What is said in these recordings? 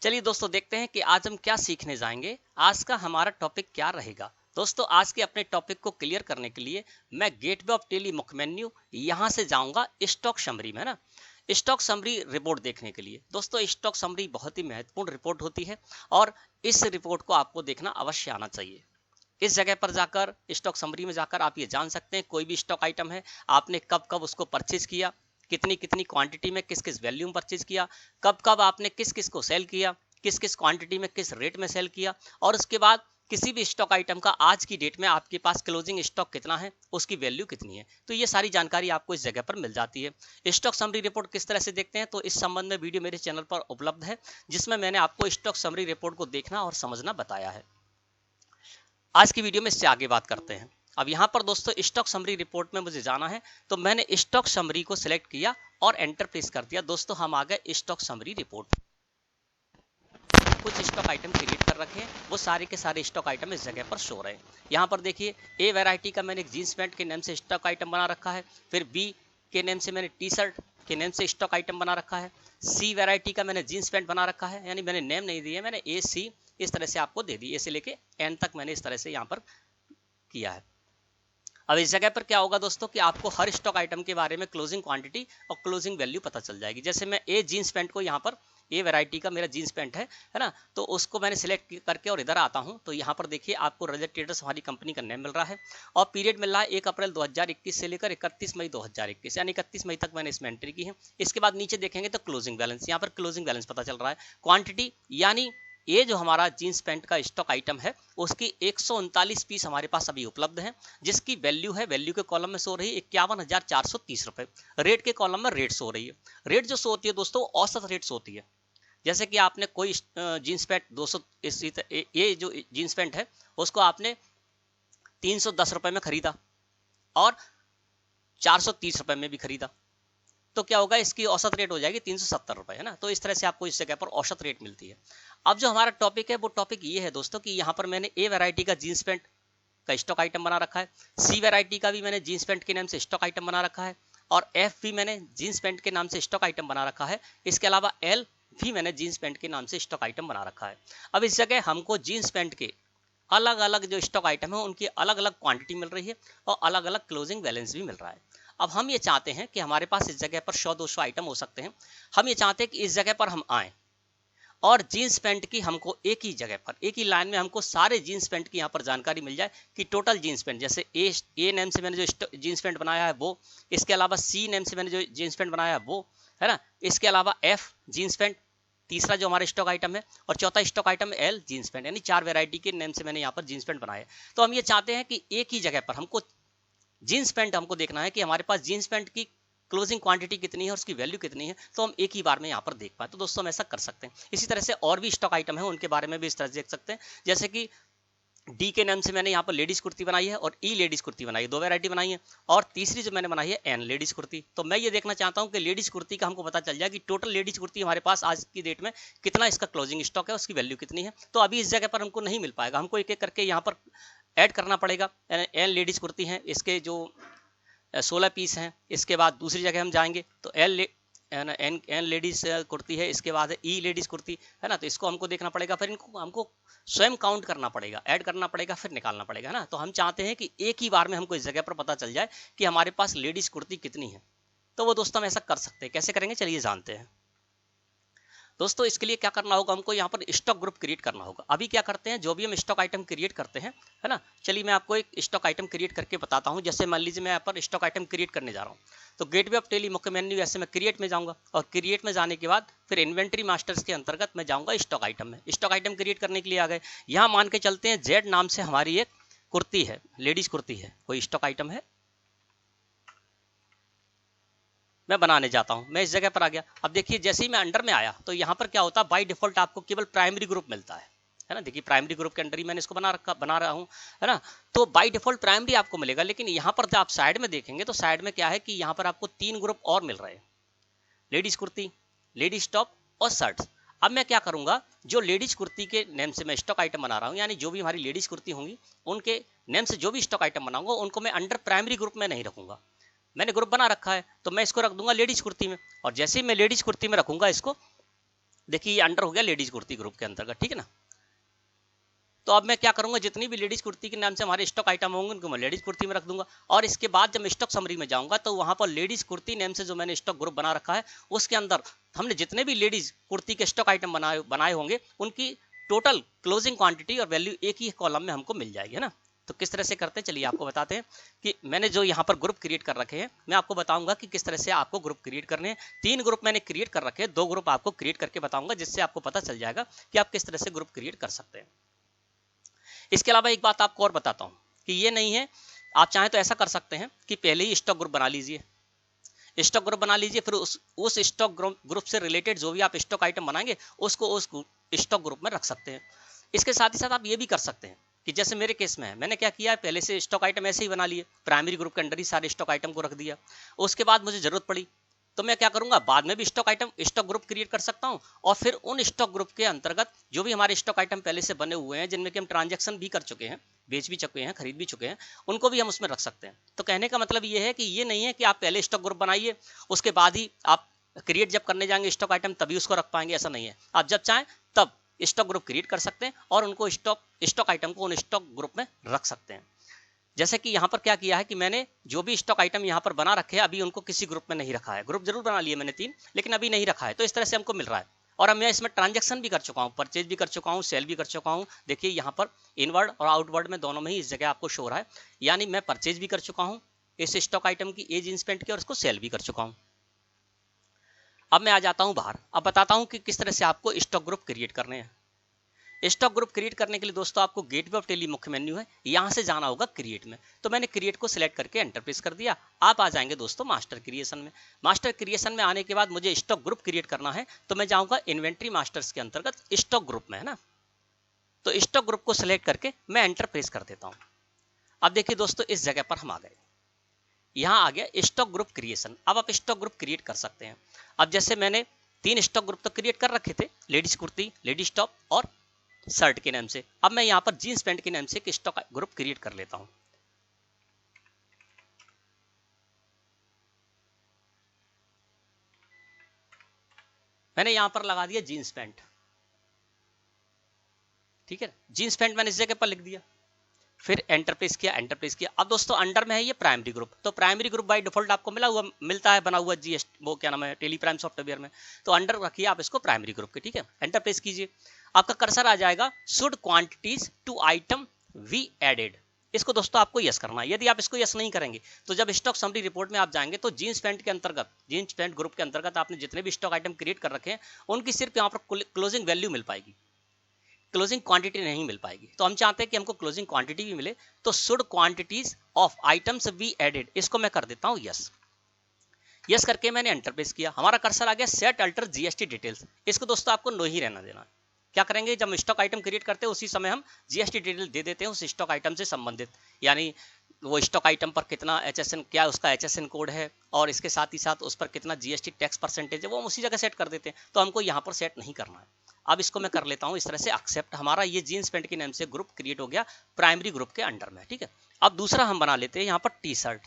चलिए दोस्तों देखते हैं कि आज हम क्या सीखने जाएंगे। आज का हमारा टॉपिक क्या रहेगा। दोस्तों आज के अपने टॉपिक को क्लियर करने के लिए मैं गेटवे ऑफ टेली मुख्य मेन्यू यहाँ से जाऊंगा स्टॉक समरी में, है ना। स्टॉक समरी रिपोर्ट देखने के लिए दोस्तों स्टॉक समरी बहुत ही महत्वपूर्ण रिपोर्ट होती है और इस रिपोर्ट को आपको देखना अवश्य आना चाहिए। इस जगह पर जाकर स्टॉक समरी में जाकर आप ये जान सकते हैं कोई भी स्टॉक आइटम है आपने कब कब उसको परचेज किया, कितनी कितनी क्वांटिटी में किस किस वैल्यू में परचेज किया, कब कब आपने किस किस को सेल किया, किस किस क्वांटिटी में किस रेट में सेल किया, और उसके बाद किसी भी स्टॉक आइटम का आज की डेट में आपके पास क्लोजिंग स्टॉक कितना है, उसकी वैल्यू कितनी है। तो ये सारी जानकारी आपको इस जगह पर मिल जाती है। स्टॉक समरी रिपोर्ट किस तरह से देखते हैं तो इस संबंध में वीडियो मेरे चैनल पर उपलब्ध है जिसमें मैंने आपको स्टॉक समरी रिपोर्ट को देखना और समझना बताया है। आज की वीडियो में इससे आगे बात करते हैं। अब यहाँ पर दोस्तों स्टॉक समरी रिपोर्ट में मुझे जाना है तो मैंने स्टॉक समरी को सिलेक्ट किया और एंटर प्रेस कर दिया। दोस्तों हम आ गए स्टॉक समरी रिपोर्ट। कुछ स्टॉक आइटम क्रिएट कर रखे हैं, वो सारे के सारे स्टॉक आइटम इस जगह पर शो रहे हैं। यहाँ पर देखिए ए वैरायटी का मैंने एक जींस पैंट के नेम से स्टॉक आइटम बना रखा है, फिर बी के नेम से मैंने टी शर्ट के नेम से स्टॉक आइटम बना रखा है, सी वैरायटी का मैंने जींस पैंट बना रखा है, यानी मैंने नेम नहीं दिया, मैंने ए सी इस तरह से आपको दे दी, ए से लेके एन तक मैंने इस तरह से यहाँ पर किया है। अब इस जगह पर क्या होगा दोस्तों कि आपको हर स्टॉक आइटम के बारे में क्लोजिंग क्वांटिटी और क्लोजिंग वैल्यू पता चल जाएगी। जैसे मैं ए जींस पैंट को यहाँ पर ए वैरायटी का मेरा जींस पैंट है ना, तो उसको मैंने सिलेक्ट करके और इधर आता हूँ तो यहाँ पर देखिए आपको रजत ट्रेडर्स हमारी कंपनी का नेम मिल रहा है और पीरियड मिल रहा है 1 अप्रैल 2021 से लेकर 31 मई 2021, यानी 31 मई तक मैंने इसमें एंट्री की है। इसके बाद नीचे देखेंगे तो क्लोजिंग बैलेंस, यहाँ पर क्लोजिंग बैलेंस पता चल रहा है। क्वांटिटी यानी ये जो हमारा जींस पैंट का स्टॉक आइटम है उसकी 139 पीस हमारे पास अभी उपलब्ध है, जिसकी वैल्यू है, वैल्यू के कॉलम में सो रही है 51,430 रुपए, रेट के कॉलम में रेट सो रही है। रेट जो सो होती है दोस्तों औसत रेट सो होती है। जैसे कि आपने कोई जींस पैंट 200 ये जो जींस पैंट है उसको आपने 310 रुपए में खरीदा और 430 रुपए में भी खरीदा तो क्या होगा, इसकी औसत रेट हो जाएगी 370 रुपए, है ना। तो इस तरह से आपको इस जगह पर औसत रेट मिलती है। अब जो हमारा टॉपिक है वो टॉपिक ये है दोस्तों कि यहाँ पर मैंने ए वैरायटी का जींस पैंट का स्टॉक आइटम बना रखा है, सी वैरायटी का भी मैंने जींस पैंट के नाम से स्टॉक आइटम बना रखा है और एफ भी मैंने जींस पैंट के नाम से स्टॉक आइटम बना रखा है। इसके अलावा एल भी मैंने जींस पैंट के नाम से स्टॉक आइटम बना रखा है। अब इस जगह हमको जींस पैंट के अलग अलग जो स्टॉक आइटम है उनकी अलग अलग क्वांटिटी मिल रही है और अलग अलग क्लोजिंग बैलेंस भी मिल रहा है। अब हम ये चाहते हैं कि हमारे पास इस जगह पर 100-200 आइटम हो सकते हैं। हम ये चाहते हैं कि इस जगह पर हम आए और जीन्स पैंट की हमको एक ही जगह पर एक ही लाइन में हमको सारे जीन्स पैंट की यहाँ पर जानकारी मिल जाए कि टोटल जीन्स पैंट, जैसे ए नेम से मैंने जो जीन्स पैंट बनाया है वो, इसके अलावा सी नेम से मैंने जो जीन्स पैंट बनाया है वो, है ना, इसके अलावा एफ जीन्स पैंट तीसरा जो हमारा स्टॉक आइटम है और चौथा stock item L jeans pant, यानी 4 वैरायटी के नेम से मैंने यहाँ पर जीन्स पैंट बनाया। तो हम ये चाहते हैं कि एक ही जगह पर हमको जीन्स पैंट हमको देखना है कि हमारे पास जीन्स पैंट की क्लोजिंग क्वांटिटी कितनी है और उसकी वैल्यू कितनी है, तो हम एक ही बार में यहाँ पर देख पाए। तो दोस्तों हम ऐसा कर सकते हैं। इसी तरह से और भी स्टॉक आइटम है उनके बारे में भी इस तरह से देख सकते हैं। जैसे कि डी के नाम से मैंने यहाँ पर लेडीज कुर्ती बनाई है और ई लेडीज कुर्ती बनाई है, 2 वैरायटी बनाई है, और तीसरी जो मैंने बनाई है एन लेडीज कुर्ती। तो मैं ये देखना चाहता हूँ कि लेडीज कुर्ती का हमको पता चल जाए कि टोटल लेडीज कुर्ती हमारे पास आज की डेट में कितना इसका क्लोजिंग स्टॉक है, उसकी वैल्यू कितनी है। तो अभी इस जगह पर हमको नहीं मिल पाएगा, हमको एक एक करके यहाँ पर ऐड करना पड़ेगा। एन लेडीज कुर्ती है, इसके जो 16 पीस हैं। इसके बाद दूसरी जगह हम जाएंगे तो एन लेडीज कुर्ती है, इसके बाद है ई लेडीज कुर्ती, है ना। तो इसको हमको देखना पड़ेगा, फिर इनको हमको स्वयं काउंट करना पड़ेगा, ऐड करना पड़ेगा, फिर निकालना पड़ेगा, है ना। तो हम चाहते हैं कि एक ही बार में हमको इस जगह पर पता चल जाए कि हमारे पास लेडीज कुर्ती कितनी है। तो वो दोस्तों हम ऐसा कर सकते हैं। कैसे करेंगे चलिए जानते हैं। दोस्तों इसके लिए क्या करना होगा, हमको यहाँ पर स्टॉक ग्रुप क्रिएट करना होगा। अभी क्या करते हैं, जो भी हम स्टॉक आइटम क्रिएट करते हैं, है ना, चलिए मैं आपको एक स्टॉक आइटम क्रिएट करके बताता हूँ। जैसे मान लीजिए मैं यहाँ पर स्टॉक आइटम क्रिएट करने जा रहा हूँ तो गेटवे ऑफ टेली मुख्य मेन्यू, ऐसे मैं क्रिएट में जाऊँगा और क्रिएट में जाने के बाद फिर इन्वेंट्री मास्टर्स के अंतर्गत मैं जाऊँगा स्टॉक आइटम में। स्टॉक आइटम क्रिएट करने के लिए आ गए। यहाँ मान के चलते हैं जेड नाम से हमारी एक कुर्ती है, लेडीज कुर्ती है, कोई स्टॉक आइटम है, मैं बनाने जाता हूं। मैं इस जगह पर आ गया। अब देखिए जैसे ही मैं अंडर में आया तो यहाँ पर क्या होता है, बाय डिफॉल्ट आपको केवल प्राइमरी ग्रुप मिलता है ना। देखिए प्राइमरी ग्रुप के अंडर ही मैंने इसको बना रहा हूँ, है ना। तो बाय डिफॉल्ट प्राइमरी आपको मिलेगा, लेकिन यहाँ पर जब आप साइड में देखेंगे तो साइड में क्या है कि यहाँ पर आपको 3 ग्रुप और मिल रहे हैं, लेडीज कुर्ती, लेडीज टॉप और शर्ट्स। अब मैं क्या करूंगा, जो लेडीज कुर्ती के नेम से मैं स्टॉक आइटम बना रहा हूँ, यानी जो भी हमारी लेडीज कुर्ती होंगी उनके नेम से जो भी स्टॉक आइटम बनाऊंगा उनको मैं अंडर प्राइमरी ग्रुप में नहीं रखूंगा। मैंने ग्रुप बना रखा है तो मैं इसको रख दूंगा लेडीज कुर्ती में, और जैसे ही मैं लेडीज कुर्ती में रखूंगा इसको देखिए ये अंडर हो गया लेडीज कुर्ती ग्रुप के अंतर्गत, ठीक है ना। तो अब मैं क्या करूंगा, जितनी भी लेडीज कुर्ती के नाम से हमारे स्टॉक आइटम होंगे उनको मैं लेडीज कुर्ती में रख दूंगा। और इसके बाद जब मैं स्टॉक समरी में जाऊंगा तो वहां पर लेडीज कुर्ती नेम से जो मैंने स्टॉक ग्रुप बना रखा है उसके अंदर हमने जितने भी लेडीज कुर्ती के स्टॉक आइटम बनाए होंगे उनकी टोटल क्लोजिंग क्वांटिटी और वैल्यू एक ही कॉलम में हमको मिल जाएगी, है ना। तो किस तरह से करते हैं चलिए आपको बताते हैं कि मैंने जो यहाँ पर ग्रुप क्रिएट कर रखे हैं, मैं आपको बताऊंगा कि किस तरह से आपको ग्रुप क्रिएट करने हैं। 3 ग्रुप मैंने क्रिएट कर रखे हैं, 2 ग्रुप आपको क्रिएट करके बताऊंगा जिससे आपको पता चल जाएगा कि आप किस तरह से ग्रुप क्रिएट कर सकते हैं। इसके अलावा एक बात आपको और बताता हूँ कि ये नहीं है, आप चाहें तो ऐसा कर सकते हैं कि पहले ही स्टॉक ग्रुप बना लीजिए, स्टॉक ग्रुप बना लीजिए, फिर उस स्टॉक ग्रुप से रिलेटेड जो भी आप स्टॉक आइटम बनाएंगे उसको उस स्टॉक ग्रुप में रख सकते हैं। इसके साथ ही साथ आप ये भी कर सकते हैं कि जैसे मेरे केस में है, मैंने क्या किया है, पहले से स्टॉक आइटम ऐसे ही बना लिए, प्राइमरी ग्रुप के अंडर ही सारे स्टॉक आइटम को रख दिया। उसके बाद मुझे जरूरत पड़ी तो मैं क्या करूंगा, बाद में भी स्टॉक ग्रुप क्रिएट कर सकता हूं और फिर उन स्टॉक ग्रुप के अंतर्गत जो भी हमारे स्टॉक आइटम पहले से बने हुए हैं जिनमें कि हम ट्रांजैक्शन भी कर चुके हैं, बेच भी चुके हैं, खरीद भी चुके हैं, उनको भी हम उसमें रख सकते हैं। तो कहने का मतलब ये है कि ये नहीं है कि आप पहले स्टॉक ग्रुप बनाइए उसके बाद ही आप क्रिएट जब करने जाएंगे स्टॉक आइटम तभी उसको रख पाएंगे, ऐसा नहीं है। आप जब चाहें तब स्टॉक ग्रुप क्रिएट कर सकते हैं और उनको स्टॉक आइटम को उन स्टॉक ग्रुप में रख सकते हैं। जैसे कि यहाँ पर क्या किया है कि मैंने जो भी स्टॉक आइटम यहाँ पर बना रखे हैं अभी उनको किसी ग्रुप में नहीं रखा है, ग्रुप जरूर बना लिए मैंने 3 लेकिन अभी नहीं रखा है, तो इस तरह से हमको मिल रहा है। और अब मैं इसमें ट्रांजैक्शन भी कर चुका हूँ, परचेज भी कर चुका हूँ, सेल भी कर चुका हूँ। देखिए यहाँ पर इनवर्ड और आउटवर्ड में दोनों में ही इस जगह आपको शो हो रहा है, यानी मैं परचेज भी कर चुका हूँ इस स्टॉक आइटम की एज इंस्पेंट की और उसको सेल भी कर चुका हूँ। अब मैं आ जाता हूँ बाहर, अब बताता हूँ कि किस तरह से आपको स्टॉक ग्रुप क्रिएट करने हैं। स्टॉक ग्रुप क्रिएट करने के लिए दोस्तों आपको गेटवे ऑफ टेली मुख्य मेन्यू है, यहां से जाना होगा क्रिएट में। तो मैंने क्रिएट को सिलेक्ट करके एंटर प्रेस कर दिया। आप आ जाएंगे दोस्तों मास्टर क्रिएशन में। मास्टर क्रिएशन में आने के बाद मुझे स्टॉक ग्रुप क्रिएट करना है तो मैं जाऊंगा इन्वेंट्री मास्टर्स के अंतर्गत स्टॉक ग्रुप में, है ना। तो स्टॉक ग्रुप को सिलेक्ट करके मैं एंटर प्रेस कर देता हूं। अब देखिए दोस्तों इस जगह पर हम आ गए, यहां आ गया स्टॉक ग्रुप क्रिएशन। अब आप स्टॉक ग्रुप क्रिएट कर सकते हैं। अब जैसे मैंने 3 स्टॉक ग्रुप तो क्रिएट कर रखे थे, लेडीज कुर्ती, लेडीज टॉप और शर्ट के नाम से। अब मैं यहां पर जींस पैंट के नाम से एक स्टॉक ग्रुप क्रिएट कर लेता हूं। मैंने यहां पर लगा दिया जींस पैंट, ठीक है, जींस पैंट मैंने इस जगह पर लिख दिया, फिर एंटर प्रेस किया, एंटर प्रेस किया। अब दोस्तों अंडर में है ये प्राइमरी ग्रुप, तो प्राइमरी ग्रुप बाय डिफॉल्ट आपको मिलता है बना हुआ जीएस वो क्या नाम है टेली प्राइम सॉफ्टवेयर में, तो अंडर रखिए आप इसको प्राइमरी ग्रुप के, ठीक है। एंटर प्रेस कीजिए, आपका कर्सर आ जाएगा should quantities to item we added, इसको दोस्तों आपको यस करना है। यदि आप इसको यस नहीं करेंगे तो जब स्टॉक समरी रिपोर्ट में आप जाएंगे तो जींस पैंट के अंतर्गत, जींस पैंट ग्रुप के अंतर्गत आपने जितने भी स्टॉक आइटम क्रिएट कर रखे हैं उनकी सिर्फ यहाँ पर क्लोजिंग वैल्यू मिल पाएगी, क्लोजिंग क्वांटिटी नहीं मिल पाएगी। तो हम चाहते हैं कि हमको क्लोजिंग क्वांटिटी भी मिले, तो should quantities of items be added, इसको मैं कर देता हूं यस। यस करके मैंने एंटर प्रेस किया, हमारा कर्सर आ गया सेट अल्टर जीएसटी डिटेल्स, इसको दोस्तों आपको नो ही रहना देना। क्या करेंगे, जब स्टॉक आइटम क्रिएट करते हैं उसी समय हम जीएसटी डिटेल दे देते हैं उस स्टॉक आइटम से संबंधित, यानी वो स्टॉक आइटम पर कितना एचएसएन, क्या उसका एचएसएन कोड है और इसके साथ ही साथ उस पर कितना जीएसटी टैक्स परसेंटेज है, वो हम उसी जगह सेट कर देते हैं। तो हमको यहाँ पर सेट नहीं करना है। अब इसको मैं कर लेता हूँ इस तरह से एक्सेप्ट, हमारा ये जीन्स पैंट के नाम से ग्रुप क्रिएट हो गया प्राइमरी ग्रुप के अंडर में, ठीक है। अब दूसरा हम बना लेते हैं यहाँ पर टी शर्ट,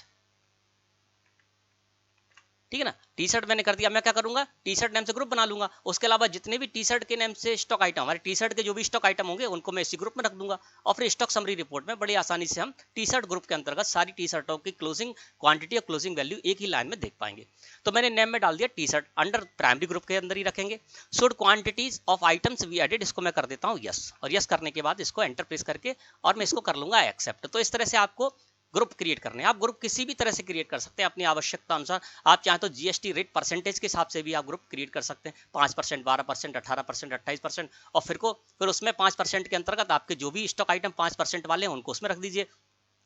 ठीक है ना। टी शर्ट मैंने कर दिया, मैं क्या करूंगा, टी शर्ट नेम से ग्रुप बना लूंगा। उसके अलावा जितने भी टी शर्ट के नेम से स्टॉक आइटम, हमारे टी शर्ट के जो भी स्टॉक आइटम होंगे उनको मैं इसी ग्रुप में रख दूंगा और फिर स्टॉक समरी रिपोर्ट में बड़ी आसानी से हम टी शर्ट ग्रुप के अंतर्गत सारी टी शर्टों की क्लोजिंग क्वांटिटी और क्लोजिंग वैल्यू एक ही लाइन में देख पाएंगे। तो मैंने नेम में डाल दिया T shirt, under primary group के अंदर ही रखेंगे। Should quantities of items we added, इसको मैं कर देता हूँ यस, और यस करने के बाद इसको एंटर प्रेस करके और मैं इसको कर लूंगा एक्सेप्ट। तो इस तरह से आपको ग्रुप क्रिएट करने हैं। आप ग्रुप किसी भी तरह से क्रिएट कर सकते हैं अपनी आवश्यकता अनुसार। आप चाहें तो जीएसटी रेट परसेंटेज के हिसाब से भी आप ग्रुप क्रिएट कर सकते हैं, 5%, 12%, 18%, 28%, और फिर उसमें 5% के अंतर्गत आपके जो भी स्टॉक आइटम 5% वाले हैं उनको उसमें रख दीजिए।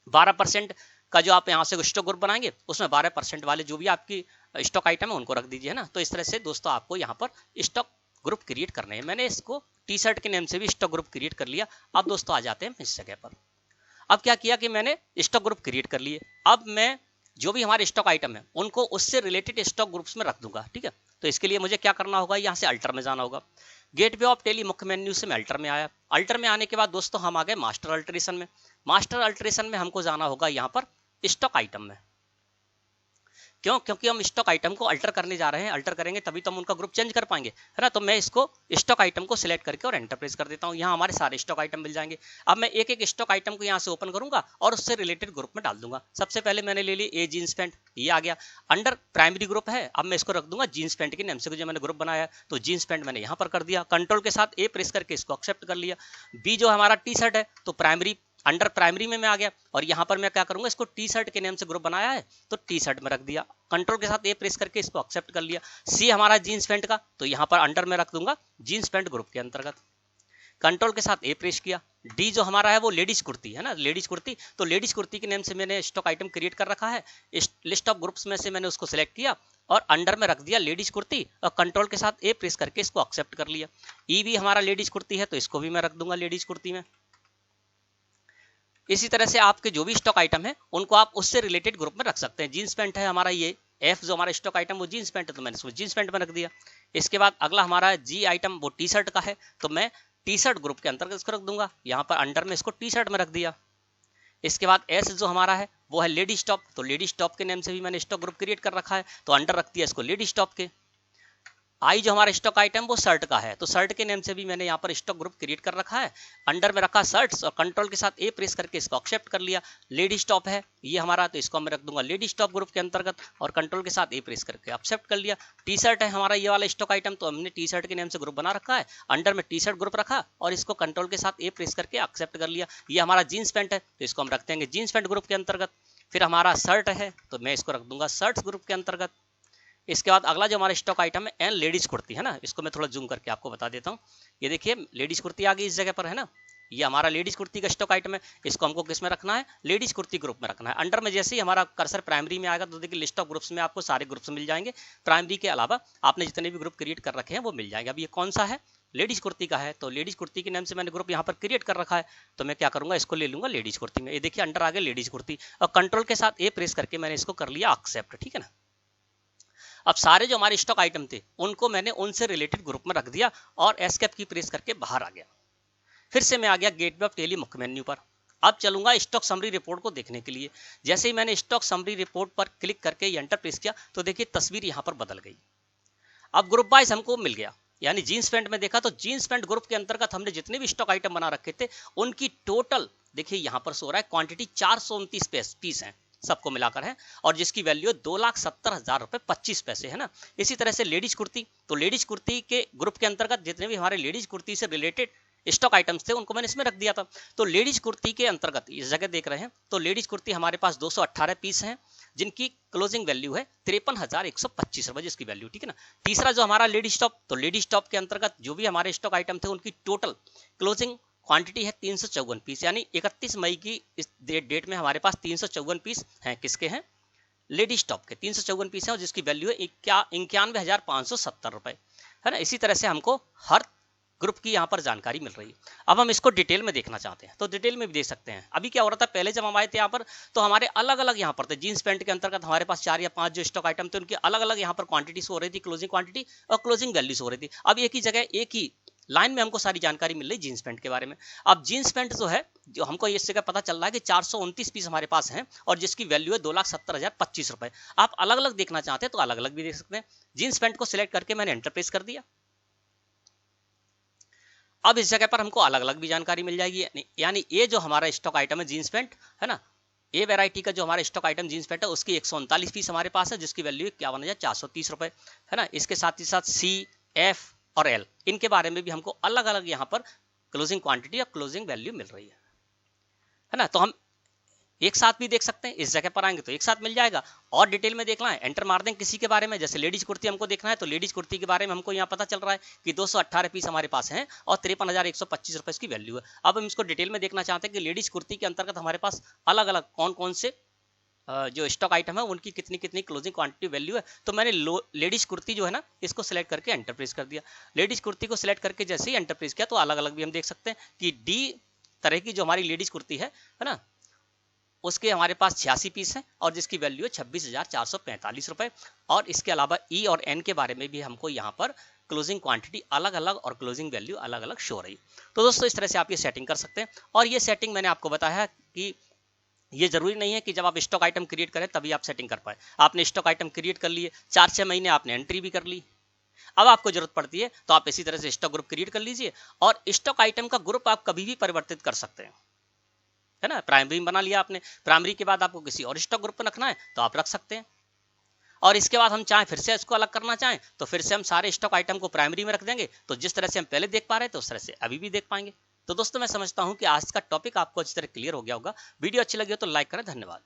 12% का जो आप यहाँ से स्टॉक ग्रुप बनाएंगे उसमें 12% वाले जो भी आपकी स्टॉक आइटम है उनको रख दीजिए, है ना। तो इस तरह से दोस्तों आपको यहाँ पर स्टॉक ग्रुप क्रिएट करने हैं। मैंने इसको टी शर्ट के नेम से भी स्टॉक ग्रुप क्रिएट कर लिया। अब दोस्तों आ जाते हैं इस जगह पर। अब क्या किया कि मैंने स्टॉक ग्रुप क्रिएट कर लिए। अब मैं जो भी हमारे स्टॉक आइटम है उनको उससे रिलेटेड स्टॉक ग्रुप्स में रख दूंगा, ठीक है। तो इसके लिए मुझे क्या करना होगा, यहाँ से अल्टर में जाना होगा। गेटवे ऑफ टेली मुख्य मेन्यू से मैं अल्टर में आया। अल्टर में आने के बाद दोस्तों हम आ गए मास्टर अल्टरेशन में। मास्टर अल्टरेशन में हमको जाना होगा यहाँ पर स्टॉक आइटम में। क्यों? क्योंकि हम स्टॉक आइटम को अल्टर करने जा रहे हैं, अल्टर करेंगे तभी तो हम उनका ग्रुप चेंज कर पाएंगे, है ना। तो मैं इसको स्टॉक आइटम को सिलेक्ट करके और एंटर प्रेस कर देता हूँ। यहाँ हमारे सारे स्टॉक आइटम मिल जाएंगे। अब मैं एक एक स्टॉक आइटम को यहाँ से ओपन करूंगा और उससे रिलेटेड ग्रुप में डाल दूंगा। सबसे पहले मैंने ले ली ए जीन्स पैंट, ये आ गया अंडर प्राइमरी ग्रुप है। अब मैं इसको रख दूंगा जीन्स पैंट के नेम से, जो मैंने ग्रुप बनाया तो जीन्स पैंट मैंने यहाँ पर कर दिया। कंट्रोल के साथ ए प्रेस करके इसको एक्सेप्ट कर लिया। बी जो हमारा टी शर्ट है तो प्राइमरी अंडर प्राइमरी में मैं आ गया और यहाँ पर मैं क्या करूंगा, इसको टी शर्ट के नेम से ग्रुप बनाया है तो टी शर्ट में रख दिया। कंट्रोल के साथ ए प्रेस करके इसको एक्सेप्ट कर लिया। सी हमारा जीन्स पैंट का तो यहाँ पर अंडर में रख दूंगा जीन्स पैंट ग्रुप के अंतर्गत। कंट्रोल के साथ ए प्रेस किया। डी जो हमारा है वो लेडीज कुर्ती है ना, लेडीज कुर्ती, तो लेडीज कुर्ती के नेम से मैंने स्टॉक आइटम क्रिएट कर रखा है। इस लिस्ट ऑफ ग्रुप्स में से मैंने उसको सिलेक्ट किया और अंडर में रख दिया लेडीज कुर्ती और कंट्रोल के साथ ए प्रेस करके इसको एक्सेप्ट कर लिया। ई भी हमारा लेडीज कुर्ती है तो इसको भी मैं रख दूंगा लेडीज कुर्ती में। इसी तरह से आपके जो भी स्टॉक आइटम है उनको आप उससे रिलेटेड ग्रुप में रख सकते हैं। जीन्स पैंट है हमारा, ये एफ जो हमारा स्टॉक आइटम वो जीन्स पैंट है तो मैंने इसको जीन्स पैंट में रख दिया। इसके बाद अगला हमारा जी आइटम वो टी शर्ट का है तो मैं टी शर्ट ग्रुप के अंतर्गत इसको रख दूंगा। यहाँ पर अंडर में इसको टी शर्ट में रख दिया। इसके बाद एस जो हमारा है वो है लेडीज टॉप, तो लेडीज टॉप के नेम से भी मैंने स्टॉक ग्रुप क्रिएट कर रखा है तो अंडर रख दिया इसको लेडीज टॉप के। आई जो हमारा स्टॉक आइटम वो शर्ट का है तो शर्ट के नेम से भी मैंने यहाँ पर स्टॉक ग्रुप क्रिएट कर रखा है। अंडर में रखा शर्ट्स और कंट्रोल के साथ ए प्रेस करके इसको एक्सेप्ट कर लिया। लेडीज टॉप है ये हमारा तो इसको मैं रख दूंगा लेडीज टॉप ग्रुप के अंतर्गत और कंट्रोल के साथ ए प्रेस करके एक्सेप्ट कर लिया। टी शर्ट है हमारा ये वाला स्टॉक आइटम तो हमने टी शर्ट के नेम से ग्रुप बना रखा है। अंडर में टी शर्ट ग्रुप रखा और इसको कंट्रोल के साथ ए प्रेस करके एक्सेप्ट कर लिया। ये हमारा जीन्स पैंट है तो इसको हम रख देंगे जीन्स पैंट ग्रुप के अंतर्गत। फिर हमारा शर्ट है तो मैं इसको रख दूंगा शर्ट्स ग्रुप के अंतर्गत। इसके बाद अगला जो हमारा स्टॉक आइटम है एंड लेडीज कुर्ती है ना, इसको मैं थोड़ा जूम करके आपको बता देता हूँ। ये देखिए लेडीज कुर्ती आ गई इस जगह पर है ना, ये हमारा लेडीज कुर्ती का स्टॉक आइटम है। इसको हमको किस में रखना है, लेडीज कुर्ती ग्रुप में रखना है। अंडर में जैसे ही हमारा कर्सर प्राइमरी में आएगा तो देखिए लिस्ट ऑफ ग्रुप्स में आपको सारे ग्रुप्स मिल जाएंगे। प्राइमरी के अलावा आपने जितने भी ग्रुप क्रिएट कर रखे हैं वो मिल जाएंगे। अब ये कौन सा है, लेडीज कुर्ती का है तो लेडीज कुर्ती के नाम से मैंने ग्रुप यहाँ पर क्रिएट कर रखा है तो मैं क्या करूंगा, इसको ले लूंगा लेडीज कुर्ती में। ये देखिए अंडर आ गया लेडीज कुर्ती और कंट्रोल के साथ ए प्रेस करके मैंने इसको कर लिया एक्सेप्ट, ठीक है ना। अब सारे जो हमारे स्टॉक आइटम थे उनको मैंने उनसे रिलेटेड ग्रुप में रख दिया और एस्केप की प्रेस करके बाहर आ गया। फिर से मैं आ गया गेटवे ऑफ टेली मुख्य मेन्यू पर। अब चलूंगा स्टॉक समरी रिपोर्ट को देखने के लिए। जैसे ही मैंने स्टॉक समरी रिपोर्ट पर क्लिक करके एंटर प्रेस किया तो देखिए तस्वीर यहाँ पर बदल गई। अब ग्रुप वाइज हमको मिल गया, यानी जीन्स पैंट में देखा तो जीन्स पैंट ग्रुप के अंतर्गत हमने जितने भी स्टॉक आइटम बना रखे थे उनकी टोटल देखिए यहाँ पर सो रहा है क्वांटिटी 429 पीस है सबको मिलाकर है और जिसकी वैल्यू 2,70,000 रुपए 25 पैसे है ना। इसी तरह से लेडीज कुर्ती, तो लेडीज कुर्ती के ग्रुप के अंतर्गत जितने भी हमारे लेडीज कुर्ती से रिलेटेड स्टॉक आइटम्स थे उनको मैंने इसमें रख दिया था। तो लेडीज कुर्ती के अंतर्गत इस जगह देख रहे हैं तो लेडीज कुर्ती हमारे पास 218 पीस हैं जिनकी क्लोजिंग वैल्यू है 53,125 रुपए जिसकी वैल्यू, ठीक है ना। तीसरा जो हमारा लेडीज टॉप, तो लेडीज टॉप के अंतर्गत जो भी हमारे स्टॉक आइटम थे उनकी टोटल क्लोजिंग क्वांटिटी है 354 पीस, यानी 31 मई की इस डेट में हमारे पास 354 पीस हैं। किसके हैं, लेडीज टॉप के 354 पीस हैं और जिसकी वैल्यू है 91,570 रुपए, है ना। इसी तरह से हमको हर ग्रुप की यहाँ पर जानकारी मिल रही है। अब हम इसको डिटेल में देखना चाहते हैं तो डिटेल में भी देख सकते हैं। अभी क्या हो रहा था, पहले जब हम आए थे यहाँ पर तो हमारे अलग अलग यहाँ पर थे जीन्स पैंट के अंतर्गत हमारे पास 4 या 5 जो स्टॉक आइटम थे उनकी अलग अलग यहाँ पर क्वांटिटी हो रही थी, क्लोजिंग क्वांटिटी और क्लोजिंग वैल्यूज हो रही थी। अब एक ही जगह एक ही लाइन में हमको सारी जानकारी मिल रही जीन्स पैंट के बारे में। अब जीन्स पैंट जो है जो हमको इस जगह पता चल रहा है कि 429 पीस हमारे पास हैं और जिसकी वैल्यू है 2,70,025 रुपए। आप अलग अलग देखना चाहते हैं तो अलग अलग भी देख सकते हैं। जीन्स पैंट को सिलेक्ट करके मैंने एंटर प्रेस कर दिया। अब इस जगह पर हमको अलग अलग भी जानकारी मिल जाएगी, यानी ये जो हमारा स्टॉक आइटम है जीन्स पैंट है ना, ए वैरायटी का जो हमारा स्टॉक आइटम जीन्स पैंट है उसकी 139 पीस हमारे पास है जिसकी वैल्यू 51,430 रुपए है ना। इसके साथ ही साथ सी, एफ और एल इनके बारे में भी हमको अलग अलग यहाँ पर क्लोजिंग क्वांटिटी और क्लोजिंग वैल्यू मिल रही है ना। तो हम एक साथ भी देख सकते हैं, इस जगह पर आएंगे तो एक साथ मिल जाएगा। और डिटेल में देखना है एंटर मार दें किसी के बारे में, जैसे लेडीज कुर्ती हमको देखना है तो लेडीज कुर्ती के बारे में हमको यहाँ पता चल रहा है कि 218 पीस हमारे पास हैं और 53,125 रुपए की वैल्यू है। अब हम इसको डिटेल में देखना चाहते हैं कि लेडीज कुर्ती के अंतर्गत हमारे पास अलग अलग कौन कौन से जो स्टॉक आइटम है उनकी कितनी कितनी क्लोजिंग क्वांटिटी वैल्यू है। तो मैंने लेडीज कुर्ती जो है ना इसको सिलेक्ट करके एंटर प्रेस कर दिया। लेडीज कुर्ती को सिलेक्ट करके जैसे ही एंटर प्रेस किया तो अलग अलग भी हम देख सकते हैं कि डी तरह की जो हमारी लेडीज कुर्ती है ना उसके हमारे पास 86 पीस हैं और जिसकी वैल्यू है 26,445 रुपए। और इसके अलावा ई और एन के बारे में भी हमको यहाँ पर क्लोजिंग क्वांटिटी अलग अलग और क्लोजिंग वैल्यू अलग अलग शो रही। तो दोस्तों इस तरह से आप ये सेटिंग कर सकते हैं। और ये सेटिंग मैंने आपको बताया कि ये जरूरी नहीं है कि जब आप स्टॉक आइटम क्रिएट करें तभी आप सेटिंग कर पाए। आपने स्टॉक आइटम क्रिएट कर लिए, 4-6 महीने आपने एंट्री भी कर ली, अब आपको जरूरत पड़ती है तो आप इसी तरह से स्टॉक ग्रुप क्रिएट कर लीजिए और स्टॉक आइटम का ग्रुप आप कभी भी परिवर्तित कर सकते हैं, है ना। प्राइमरी बना लिया आपने, प्राइमरी के बाद आपको किसी और स्टॉक ग्रुप पर रखना है तो आप रख सकते हैं, और इसके बाद हम चाहें फिर से इसको अलग करना चाहें तो फिर से हम सारे स्टॉक आइटम को प्राइमरी में रख देंगे, तो जिस तरह से हम पहले देख पा रहे थे उस तरह से अभी भी देख पाएंगे। तो दोस्तों मैं समझता हूं कि आज का टॉपिक आपको अच्छी तरह क्लियर हो गया होगा। वीडियो अच्छी लगी हो तो लाइक करें। धन्यवाद।